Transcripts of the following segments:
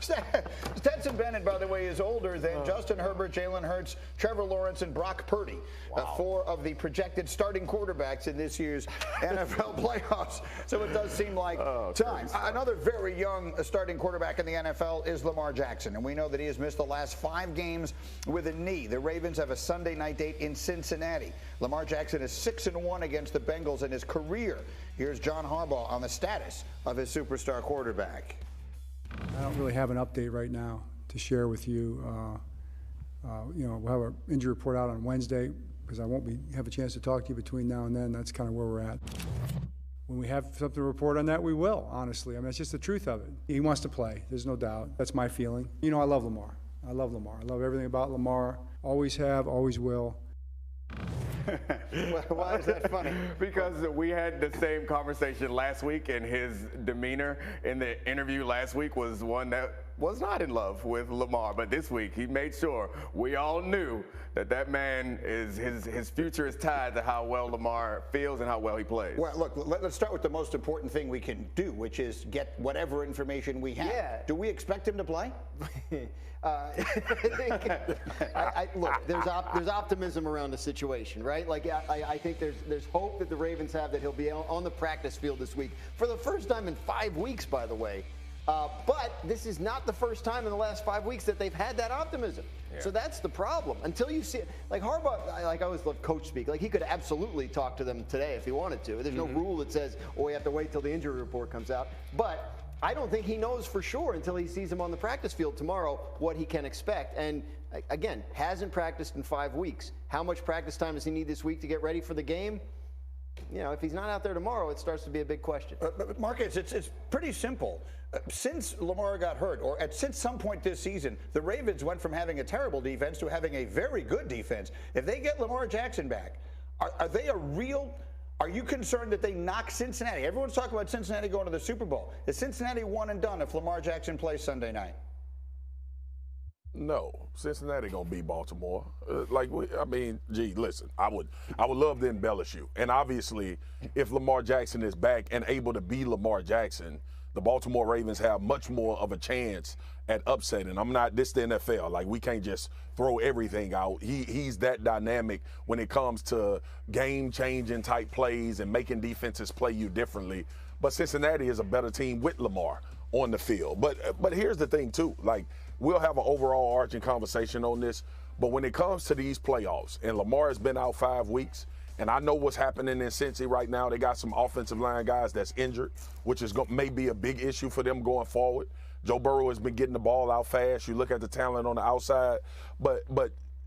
Stetson Bennett, by the way, is older than Justin Herbert, Jalen Hurts, Trevor Lawrence, and Brock Purdy. Wow. 4 of the projected starting quarterbacks in this year's NFL playoffs. So it does seem like time. Another very young starting quarterback in the NFL is Lamar Jackson, and we know that he has missed the last 5 games with a knee. The Ravens have a Sunday night date in Cincinnati. Lamar Jackson is 6-1 against the Bengals in his career. Here's John Harbaugh on the status of his superstar quarterback. I don't really have an update right now to share with you. We'll have an injury report out on Wednesday because I won't have a chance to talk to you between now and then. That's kind of where we're at. When we have something to report on that, we will, honestly. I mean, it's just the truth of it. He wants to play. There's no doubt. That's my feeling. You know, I love Lamar. I love Lamar. I love everything about Lamar. Always have, always will. Why is that funny? Because we had the same conversation last week, and his demeanor in the interview last week was one that was not in love with Lamar. But this week, he made sure we all knew that man is his future is tied to how well Lamar feels and how well he plays. Well, look, let's start with the most important thing we can do, which is get whatever information we have. Yeah. Do we expect him to play? Look, there's optimism around the situation, right? Like, I think there's hope that the Ravens have that he'll be on the practice field this week for the first time in 5 weeks, by the way. But this is not the first time in the last 5 weeks that they've had that optimism. Yeah. So that's the problem. Until you see it, like Harbaugh, I always love coach speak. Like, he could absolutely talk to them today if he wanted to. There's no rule that says, oh, we have to wait till the injury report comes out. But I don't think he knows for sure until he sees him on the practice field tomorrow what he can expect. And again, hasn't practiced in 5 weeks. How much practice time does he need this week to get ready for the game? You know, if he's not out there tomorrow, it starts to be a big question. But Marcus, it's pretty simple. Since Lamar got hurt, or since some point this season, the Ravens went from having a terrible defense to having a very good defense. If they get Lamar Jackson back, are they a real? Are you concerned that they knock Cincinnati? Everyone's talking about Cincinnati going to the Super Bowl. Is Cincinnati one and done if Lamar Jackson plays Sunday night? No, Cincinnati gonna beat Baltimore. Listen, I would love to embellish you, and obviously, if Lamar Jackson is back and able to be Lamar Jackson, the Baltimore Ravens have much more of a chance at upsetting. This the NFL. Like, we can't just throw everything out. He's that dynamic when it comes to game-changing type plays and making defenses play you differently. But Cincinnati is a better team with Lamar on the field. But here's the thing too. Like, we'll have an overall arching conversation on this. But when it comes to these playoffs, and Lamar has been out 5 weeks, and I know what's happening in Cincy right now. They got some offensive line guys that's injured, which is may be a big issue for them going forward. Joe Burrow has been getting the ball out fast. You look at the talent on the outside. But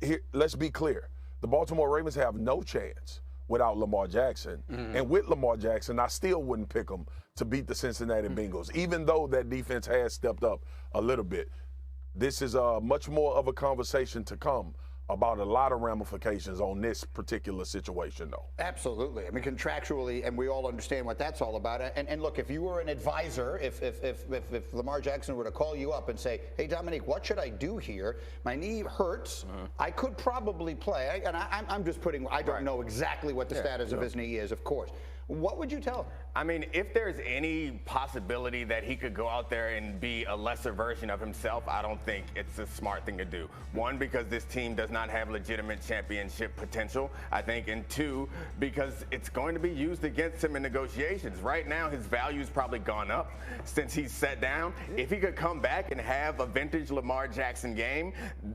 here, let's be clear. The Baltimore Ravens have no chance without Lamar Jackson. And with Lamar Jackson, I still wouldn't pick them to beat the Cincinnati Bengals, even though that defense has stepped up a little bit. This is much more of a conversation to come about a lot of ramifications on this particular situation, though. Absolutely. I mean, contractually, and we all understand what that's all about. And look, if you were an advisor, if Lamar Jackson were to call you up and say, hey, Dominique, what should I do here? My knee hurts. I could probably play. I'm just putting, I don't know exactly what the status of his knee is, of course. What would you tell him? I mean, if there's any possibility that he could go out there and be a lesser version of himself, I don't think it's a smart thing to do. One, because this team does not have legitimate championship potential, I think. And two, because it's going to be used against him in negotiations. Right now, his value's probably gone up since he's sat down. If he could come back and have a vintage Lamar Jackson game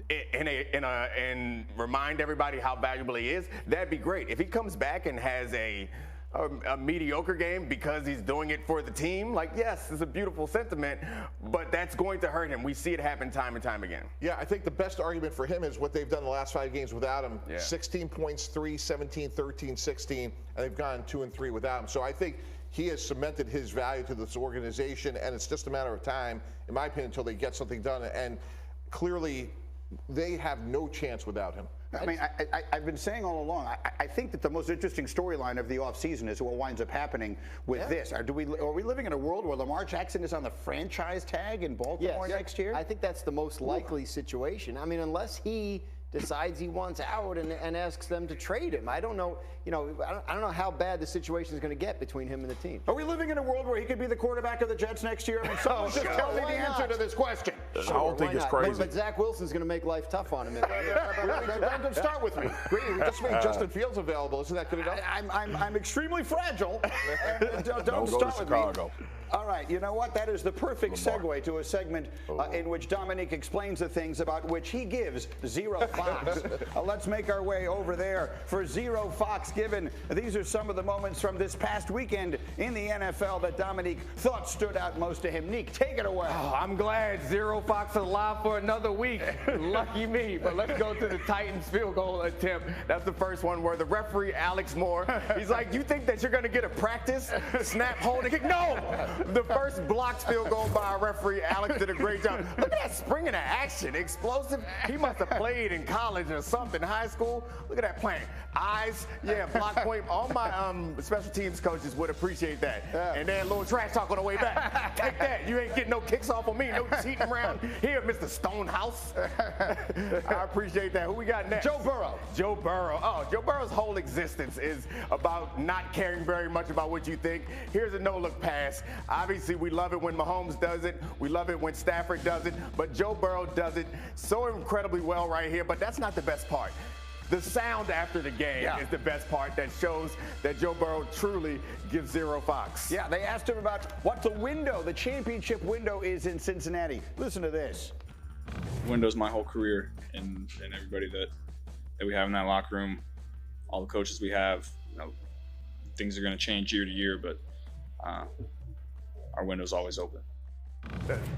and remind everybody how valuable he is, that'd be great. If he comes back and has a mediocre game because he's doing it for the team, like, yes, it's a beautiful sentiment, but that's going to hurt him. We see it happen time and time again. Yeah, I think the best argument for him is what they've done the last 5 games without him. 16 points, 3, 17, 13, 16, and they've gone 2 and 3 without him. So I think he has cemented his value to this organization, and it's just a matter of time, in my opinion, until they get something done. And clearly, they have no chance without him. I mean, I've been saying all along, I think that the most interesting storyline of the offseason is what winds up happening with this. Are we living in a world where Lamar Jackson is on the franchise tag in Baltimore next year? I think that's the most likely situation. I mean, unless he decides he wants out and asks them to trade him. I don't know, I don't know how bad the situation is going to get between him and the team. Are we living in a world where he could be the quarterback of the Jets next year? I mean, someone just tell me the answer to this question. I don't think it's crazy. But Zach Wilson's going to make life tough on him. Don't start with me. Greeny, just make Justin Fields available. Isn't that good enough? I'm extremely fragile. Don't go start to with Chicago. me. All right, you know what? That is the perfect segue to a segment in which Dominique explains the things about which he gives zero fox. Let's make our way over there for zero fox given. These are some of the moments from this past weekend in the NFL that Dominique thought stood out most to him. Neek, take it away. Oh, I'm glad zero fox is alive for another week. Lucky me. But let's go to the Titans field goal attempt. That's the first one where the referee, Alex Moore, he's like, you think that you're going to get a practice snap, hold, and kick? No! The first blocked field goal by our referee, Alex did a great job. Look at that spring into action, explosive. He must have played in college or something, high school. Look at that playing. Eyes, yeah, block point. All my special teams coaches would appreciate that. And then a little trash talk on the way back. Take that. You ain't getting no kicks off on me. No cheating around here, Mr. Stonehouse. I appreciate that. Who we got next? Joe Burrow. Joe Burrow. Oh, Joe Burrow's whole existence is about not caring very much about what you think. Here's a no-look pass. Obviously, we love it when Mahomes does it. We love it when Stafford does it. But Joe Burrow does it so incredibly well right here. But that's not the best part. The sound after the game is the best part that shows that Joe Burrow truly gives zero fox. Yeah, they asked him about what the championship window is in Cincinnati. Listen to this. Window's my whole career, and everybody that we have in that locker room, all the coaches we have, you know, things are going to change year to year, but our window's always open.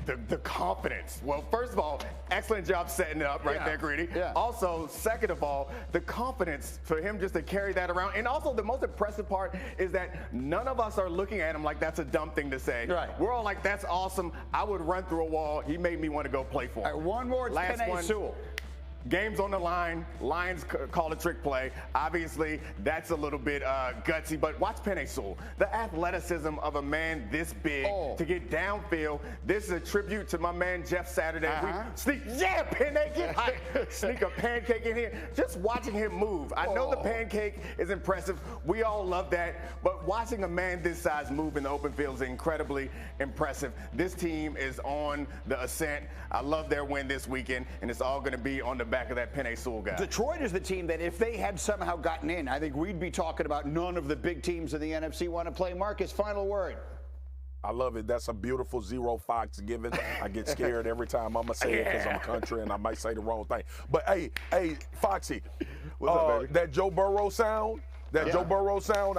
The confidence. Well, first of all, excellent job setting it up right there, Greedy. Yeah. Also, second of all, the confidence for him just to carry that around. And also, the most impressive part is that none of us are looking at him like that's a dumb thing to say. Right. We're all like, that's awesome. I would run through a wall. He made me want to go play for him. All right, one more. It's Last Penei one. Sewell. Game's on the line. Lions call a trick play. Obviously, that's a little bit gutsy, but watch Penei Sewell. The athleticism of a man this big to get downfield. This is a tribute to my man Jeff Saturday. Penei, get high. Sneak a pancake in here. Just watching him move. I know the pancake is impressive. We all love that, but watching a man this size move in the open field is incredibly impressive. This team is on the ascent. I love their win this weekend, and it's all going to be on the back of that Penei Sewell guy. Detroit is the team that if they had somehow gotten in, I think we'd be talking about none of the big teams in the NFC want to play. Marcus, final word. I love it. That's a beautiful zero fox given. I get scared every time I'm going to say it because I'm country and I might say the wrong thing. But, hey, Foxy, What's up, baby? that Joe Burrow sound,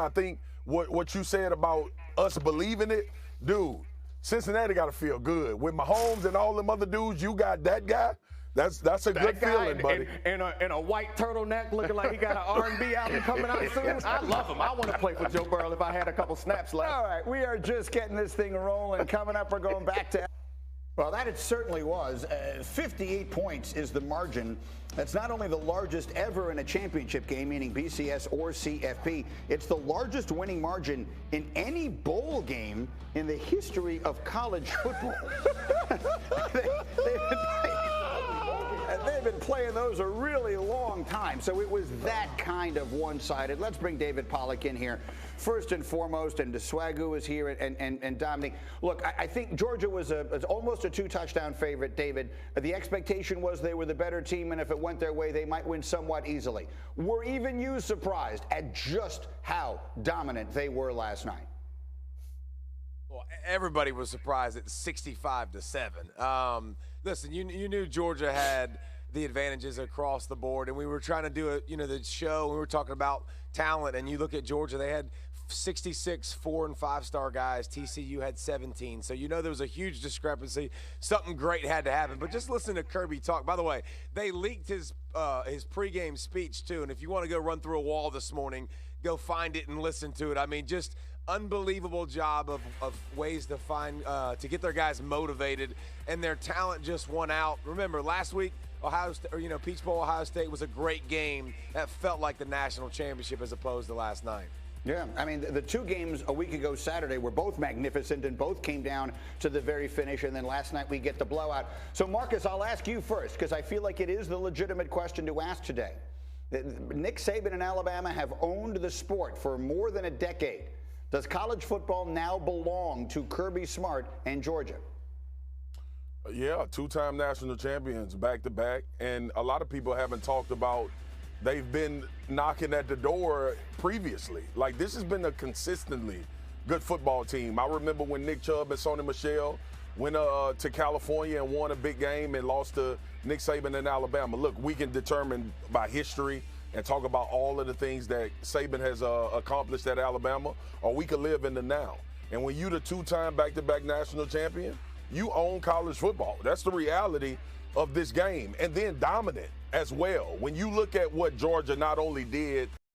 I think what you said about us believing it, dude, Cincinnati got to feel good. With Mahomes and all them other dudes, you got that guy. That's a good feeling, buddy. In a white turtleneck looking like he got an R&B album coming out soon. I love him. I want to play for Joe Burrow if I had a couple snaps left. All right, we are just getting this thing rolling. Coming up, we're going back to... Well, that it certainly was. 58 points is the margin. That's not only the largest ever in a championship game, meaning BCS or CFP, it's the largest winning margin in any bowl game in the history of college football. They've been playing those a really long time, so it was that kind of one-sided. Let's bring David Pollack in here first and foremost, and DeSwagu is here, and Dominique. Look, I think Georgia was almost a two-touchdown favorite, David. The expectation was they were the better team, and if it went their way, they might win somewhat easily. Were even you surprised at just how dominant they were last night? Well, everybody was surprised at 65-7. Listen, you knew Georgia had the advantages across the board, and we were trying to do the show. We were talking about talent, and you look at Georgia, they had 66 4- and 5-star guys. TCU had 17. So there was a huge discrepancy. Something great had to happen. But just listen to Kirby talk. By the way, they leaked his pregame speech too. And if you want to go run through a wall this morning, go find it and listen to it. I mean, just unbelievable job of ways to find to get their guys motivated, and their talent just won out. Remember last week, Peach Bowl Ohio State was a great game that felt like the national championship as opposed to last night. Yeah, I mean, the two games a week ago Saturday were both magnificent and both came down to the very finish, and then last night we get the blowout. So, Marcus, I'll ask you first because I feel like it is the legitimate question to ask today. Nick Saban and Alabama have owned the sport for more than a decade. Does college football now belong to Kirby Smart and Georgia? Yeah, two-time national champions back-to-back. And a lot of people haven't talked about they've been knocking at the door previously. Like, this has been a consistently good football team. I remember when Nick Chubb and Sonny Michel went to California and won a big game and lost to Nick Saban in Alabama. Look, we can determine by history and talk about all of the things that Saban has accomplished at Alabama, or we could live in the now. And when you're the two-time back-to-back national champion, you own college football. That's the reality of this game. And then dominant as well. When you look at what Georgia not only did